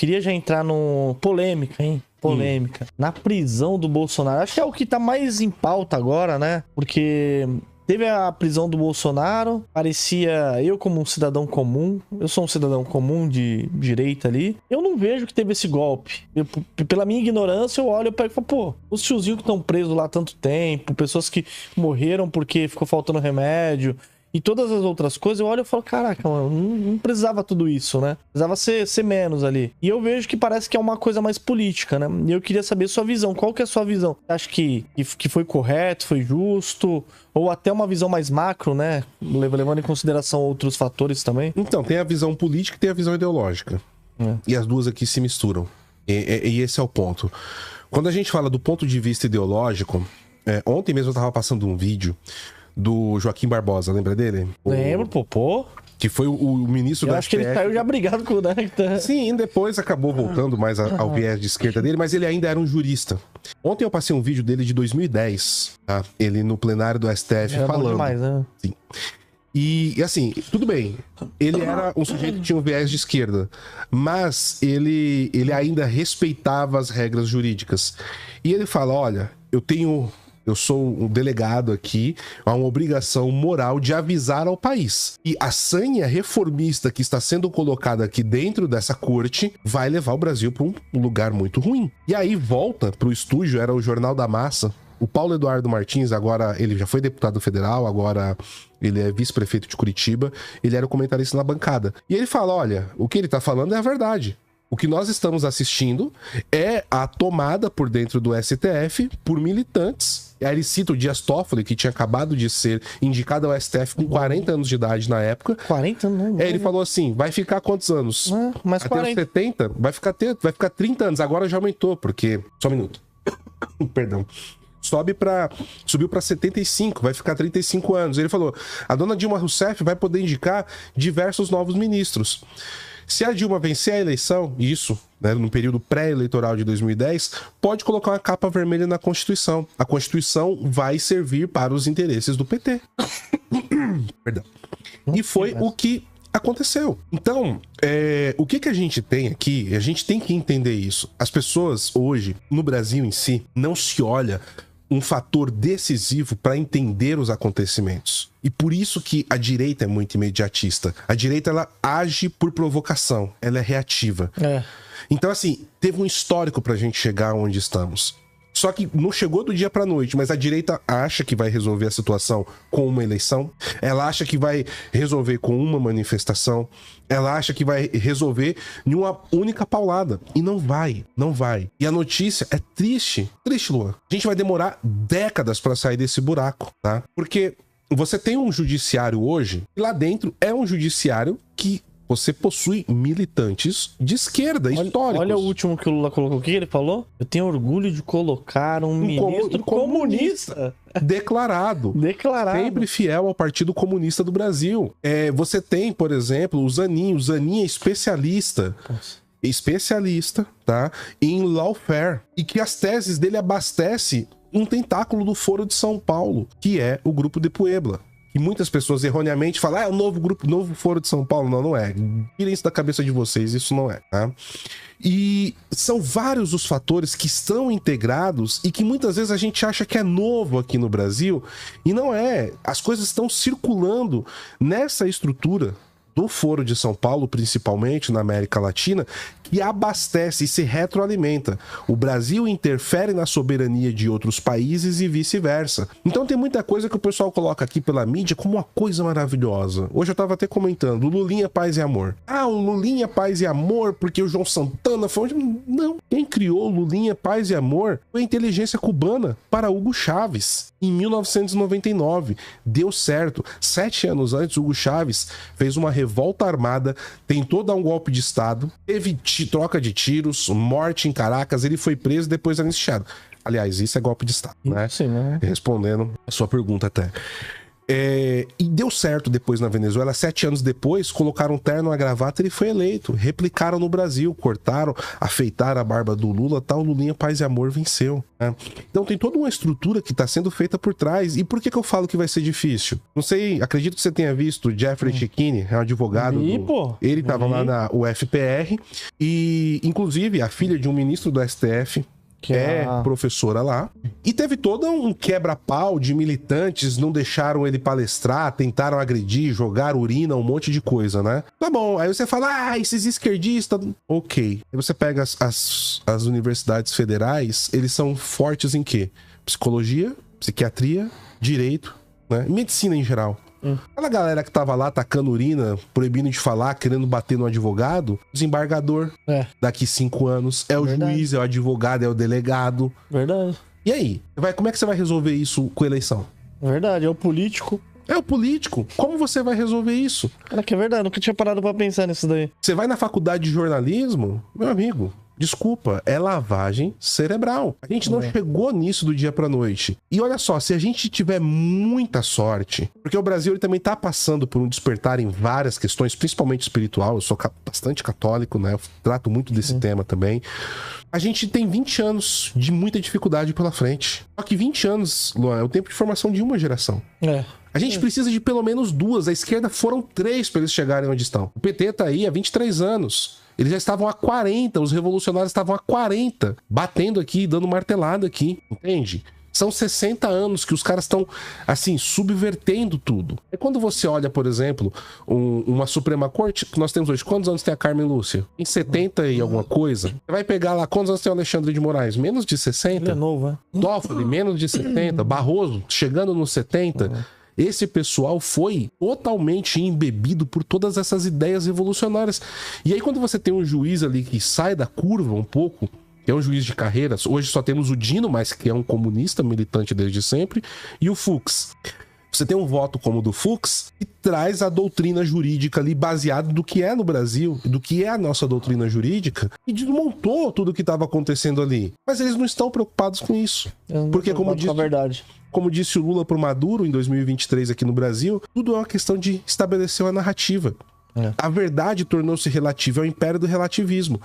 queria já entrar no... Polêmica, hein? Polêmica. Na prisão do Bolsonaro. Acho que é o que tá mais em pauta agora, né? Porque... Teve a prisão do Bolsonaro, parecia eu como um cidadão comum, eu sou um cidadão comum de direita ali, eu não vejo que teve esse golpe. Pela minha ignorância, eu olho e pego e falo, pô, os tiozinhos que estão presos lá há tanto tempo, pessoas que morreram porque ficou faltando remédio, e todas as outras coisas, eu olho e falo, caraca, mano, não precisava tudo isso, né? Precisava ser menos ali. E eu vejo que parece que é uma coisa mais política, né? E eu queria saber sua visão. Qual que é a sua visão? Você acha que foi correto, foi justo? Ou até uma visão mais macro, né? Levando em consideração outros fatores também? Então, tem a visão política e tem a visão ideológica. E as duas aqui se misturam. E esse é o ponto. Quando a gente fala do ponto de vista ideológico, ontem mesmo eu tava passando um vídeo do Joaquim Barbosa, lembra dele? Lembro, pô. Que foi o ministro da STF. Eu acho que ele saiu já brigado com o Nectar. Sim, e depois acabou voltando mais ao viés de esquerda dele, mas ele ainda era um jurista. Ontem eu passei um vídeo dele de 2010, tá? Ele no plenário do STF era falando. Demais, né? Sim. E assim, tudo bem, ele era um sujeito que tinha um viés de esquerda, mas ele ainda respeitava as regras jurídicas. E ele fala, olha, eu sou um delegado aqui, há uma obrigação moral de avisar ao país. E a sanha reformista que está sendo colocada aqui dentro dessa corte vai levar o Brasil para um lugar muito ruim. E aí volta para o estúdio, era o Jornal da Massa. O Paulo Eduardo Martins, agora ele já foi deputado federal, agora ele é vice-prefeito de Curitiba, ele era o comentarista na bancada. E ele fala, olha, o que ele está falando é a verdade. O que nós estamos assistindo é a tomada por dentro do STF por militantes. Aí ele cita o Dias Toffoli, que tinha acabado de ser indicado ao STF com 40 anos de idade na época. 40 anos? Ele falou assim, vai ficar quantos anos? Mais até 40. os 70? Vai ficar 30 anos. Agora já aumentou, porque... Só um minuto. Perdão. Subiu para 75, vai ficar 35 anos. Ele falou, a dona Dilma Rousseff vai poder indicar diversos novos ministros. Se a Dilma vencer a eleição, isso, né, no período pré-eleitoral de 2010, pode colocar uma capa vermelha na Constituição. A Constituição vai servir para os interesses do PT. Perdão. E foi o que aconteceu. Então, o que a gente tem aqui, a gente tem que entender isso. As pessoas hoje, no Brasil em si, não se olha um fator decisivo para entender os acontecimentos. E por isso que a direita é muito imediatista. A direita, ela age por provocação, ela é reativa. Então, assim, teve um histórico pra gente chegar onde estamos. Só que não chegou do dia pra noite, mas a direita acha que vai resolver a situação com uma eleição, ela acha que vai resolver com uma manifestação, ela acha que vai resolver em uma única paulada. E não vai. E a notícia é triste. Triste, Luan. A gente vai demorar décadas pra sair desse buraco, tá? Porque você tem um judiciário hoje, e lá dentro é um judiciário que você possui militantes de esquerda, históricos. Olha o último que o Lula colocou. O que ele falou? Eu tenho orgulho de colocar um ministro comunista. Declarado. Sempre fiel ao Partido Comunista do Brasil. Você tem, por exemplo, o Zanin. O Zanin é especialista. Especialista, tá? Em lawfare. E que as teses dele abastecem um tentáculo do Foro de São Paulo, que é o Grupo de Puebla. E muitas pessoas erroneamente falam, é o novo Foro de São Paulo. Não é. Tirem isso da cabeça de vocês, isso não é, tá? E são vários os fatores que estão integrados e que muitas vezes a gente acha que é novo aqui no Brasil, e não é. As coisas estão circulando nessa estrutura do Foro de São Paulo, principalmente na América Latina, que abastece e se retroalimenta. O Brasil interfere na soberania de outros países e vice-versa. Então tem muita coisa que o pessoal coloca aqui pela mídia como uma coisa maravilhosa. Hoje eu tava até comentando, Lulinha, paz e amor. O Lulinha, paz e amor, porque o João Santana foi... Não, quem criou Lulinha, paz e amor foi a inteligência cubana para Hugo Chávez, em 1999. Deu certo. 7 anos antes, Hugo Chávez fez uma revolta armada, tentou dar um golpe de Estado, teve troca de tiros, morte em Caracas, ele foi preso e depois anistiado. Aliás, isso é golpe de Estado, né? Sim, né? Respondendo a sua pergunta até. E deu certo depois na Venezuela. 7 anos depois, colocaram um terno, uma gravata, ele foi eleito. Replicaram no Brasil, cortaram, afeitaram a barba do Lula, tal. Lulinha, paz e amor, venceu. Né? Então tem toda uma estrutura que está sendo feita por trás. E por que eu falo que vai ser difícil? Não sei, acredito que você tenha visto o Jeffrey Chikini, é um advogado. Ele estava lá na UFPR e, inclusive, a filha de um ministro do STF que é professora lá. E teve todo um quebra-pau de militantes, não deixaram ele palestrar, tentaram agredir, jogar urina, um monte de coisa, né? Tá bom, aí você fala, esses esquerdistas... Ok. Aí você pega as universidades federais, eles são fortes em quê? Psicologia, psiquiatria, direito, né? Medicina em geral. Aquela galera que tava lá tacando urina, proibindo de falar, querendo bater no advogado, desembargador. Daqui 5 anos é o juiz, é o advogado, é o delegado. Verdade. E aí? Como é que você vai resolver isso com eleição? Verdade, é o político. É o político. Como você vai resolver isso? Cara, que é verdade, nunca tinha parado pra pensar nisso daí. Você vai na faculdade de jornalismo, meu amigo... Desculpa, é lavagem cerebral. A gente não chegou nisso do dia pra noite. E olha só, se a gente tiver muita sorte, porque o Brasil ele também tá passando por um despertar em várias questões, principalmente espiritual, eu sou bastante católico, né? Eu trato muito desse tema também. A gente tem 20 anos de muita dificuldade pela frente. Só que 20 anos, Luan, é o tempo de formação de uma geração. A gente precisa de pelo menos 2. A esquerda foram 3 para eles chegarem onde estão. O PT tá aí há 23 anos. Eles já estavam há 40, os revolucionários estavam há 40, batendo aqui, dando martelada aqui, entende? São 60 anos que os caras estão, assim, subvertendo tudo. E quando você olha, por exemplo, uma Suprema Corte, que nós temos hoje, quantos anos tem a Carmen Lúcia? Em 70 e alguma coisa. Você vai pegar lá, quantos anos tem o Alexandre de Moraes? Menos de 60? Ele é novo, Toffoli, menos de 70. Barroso, chegando nos 70. Esse pessoal foi totalmente embebido por todas essas ideias revolucionárias. E aí quando você tem um juiz ali que sai da curva um pouco, que é um juiz de carreiras, hoje só temos o Dino, mas que é um comunista militante desde sempre, e o Fux. Você tem um voto como o do Fux e traz a doutrina jurídica ali baseada do que é no Brasil, do que é a nossa doutrina jurídica, e desmontou tudo o que estava acontecendo ali. Mas eles não estão preocupados com isso. Porque como disse o Lula pro Maduro em 2023 aqui no Brasil, tudo é uma questão de estabelecer uma narrativa. A verdade tornou-se relativa, é o império do relativismo.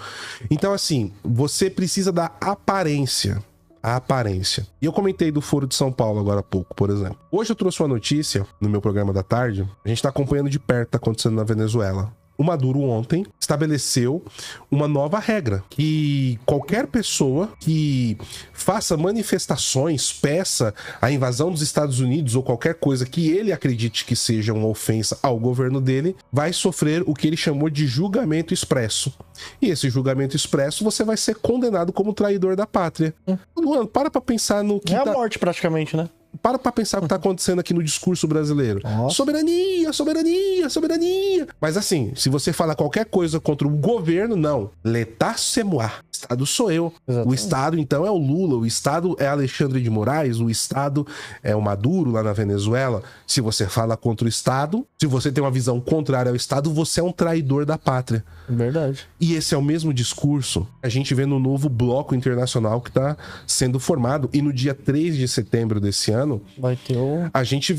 Então, assim, você precisa da aparência. A aparência. E eu comentei do Foro de São Paulo agora há pouco, por exemplo. Hoje eu trouxe uma notícia no meu programa da tarde. A gente tá acompanhando de perto o que tá acontecendo na Venezuela. O Maduro ontem estabeleceu uma nova regra, que qualquer pessoa que faça manifestações, peça a invasão dos Estados Unidos ou qualquer coisa que ele acredite que seja uma ofensa ao governo dele, vai sofrer o que ele chamou de julgamento expresso. E esse julgamento expresso você vai ser condenado como traidor da pátria. Luan, para pra pensar no que... É a morte praticamente, né? Para pra pensar o que tá acontecendo aqui no discurso brasileiro. Soberania, soberania, soberania. Mas assim, se você fala qualquer coisa contra o governo, não. L'État c'est moi. O Estado sou eu. Exatamente. O Estado, então, é o Lula. O Estado é Alexandre de Moraes. O Estado é o Maduro, lá na Venezuela. Se você fala contra o Estado, se você tem uma visão contrária ao Estado, você é um traidor da pátria. Verdade. E esse é o mesmo discurso que a gente vê no novo bloco internacional que tá sendo formado. E no dia 3 de setembro desse ano, vai ter a gente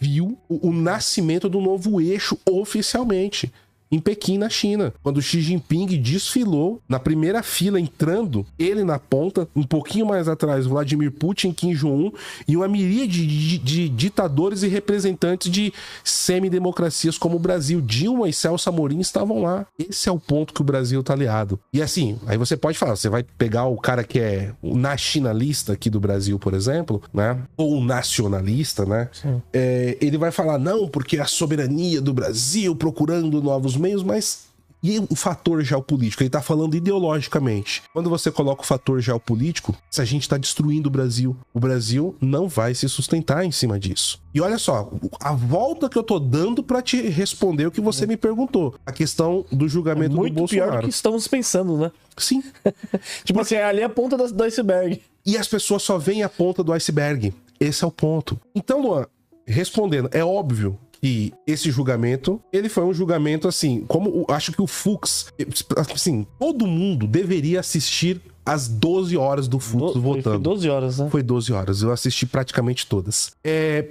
viu o nascimento do novo eixo oficialmente. Em Pequim, na China, quando Xi Jinping desfilou na primeira fila, entrando, ele na ponta, um pouquinho mais atrás, Vladimir Putin, Kim Jong-un e uma miríade de ditadores e representantes de semidemocracias como o Brasil. Dilma e Celso Amorim estavam lá. Esse é o ponto que o Brasil tá aliado. E assim, aí você pode falar, você vai pegar o cara que é o nacionalista aqui do Brasil, por exemplo, né? Ou o nacionalista, né? Ele vai falar, não, porque a soberania do Brasil procurando novos meios, mas e o fator geopolítico? Ele tá falando ideologicamente. Quando você coloca o fator geopolítico, se a gente tá destruindo o Brasil não vai se sustentar em cima disso. E olha só, a volta que eu tô dando pra te responder o que você me perguntou. A questão do julgamento do Bolsonaro. Muito pior do que estamos pensando, né? Sim. Tipo assim, ali é a ponta do iceberg. E as pessoas só veem a ponta do iceberg. Esse é o ponto. Então, Luan, respondendo, é óbvio que esse julgamento, ele foi um julgamento assim, como acho que o Fux, assim, todo mundo deveria assistir às 12 horas do Fux votando. Foi 12 horas, né? Foi 12 horas, eu assisti praticamente todas.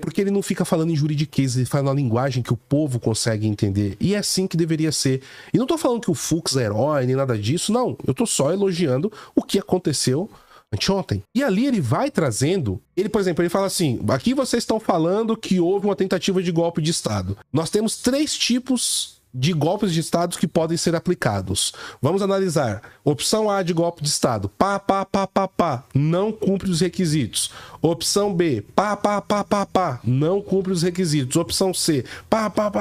Porque ele não fica falando em juridiquês, ele fala na linguagem que o povo consegue entender. E é assim que deveria ser. E não tô falando que o Fux é herói, nem nada disso, não. Eu tô só elogiando o que aconteceu anteontem. E ali ele vai trazendo... Ele, por exemplo, ele fala assim, aqui vocês estão falando que houve uma tentativa de golpe de Estado. Nós temos 3 tipos de golpes de Estado que podem ser aplicados. Vamos analisar. Opção A de golpe de Estado. Não cumpre os requisitos. Opção B. Não cumpre os requisitos. Opção C.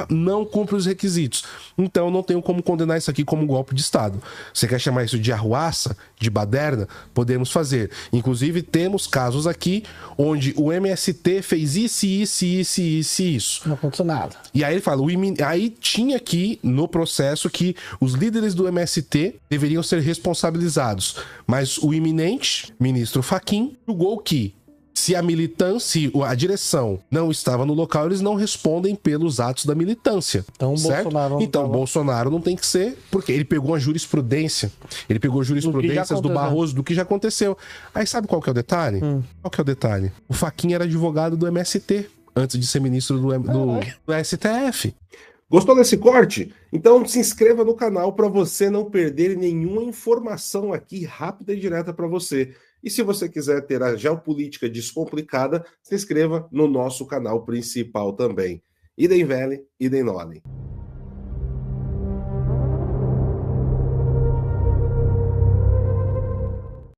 Não cumpre os requisitos. Então, não tenho como condenar isso aqui como golpe de Estado. Você quer chamar isso de arruaça, de baderna? Podemos fazer. Inclusive, temos casos aqui onde o MST fez isso. Não aconteceu nada. E aí ele fala, aí tinha aqui no processo que os líderes do MST deveriam ser responsabilizados. Mas o iminente ministro Fachin julgou que se a militância, a direção não estava no local, eles não respondem pelos atos da militância. Então, certo? Bolsonaro não tem que ser, porque ele pegou a jurisprudência. Ele pegou jurisprudências do Barroso, do que já aconteceu. Aí sabe qual que é o detalhe? Qual que é o detalhe? O Fachin era advogado do MST, antes de ser ministro do STF. Gostou desse corte? Então se inscreva no canal para você não perder nenhuma informação aqui rápida e direta para você. E se você quiser ter a geopolítica descomplicada, se inscreva no nosso canal principal também. Idem Vele, idem Nole.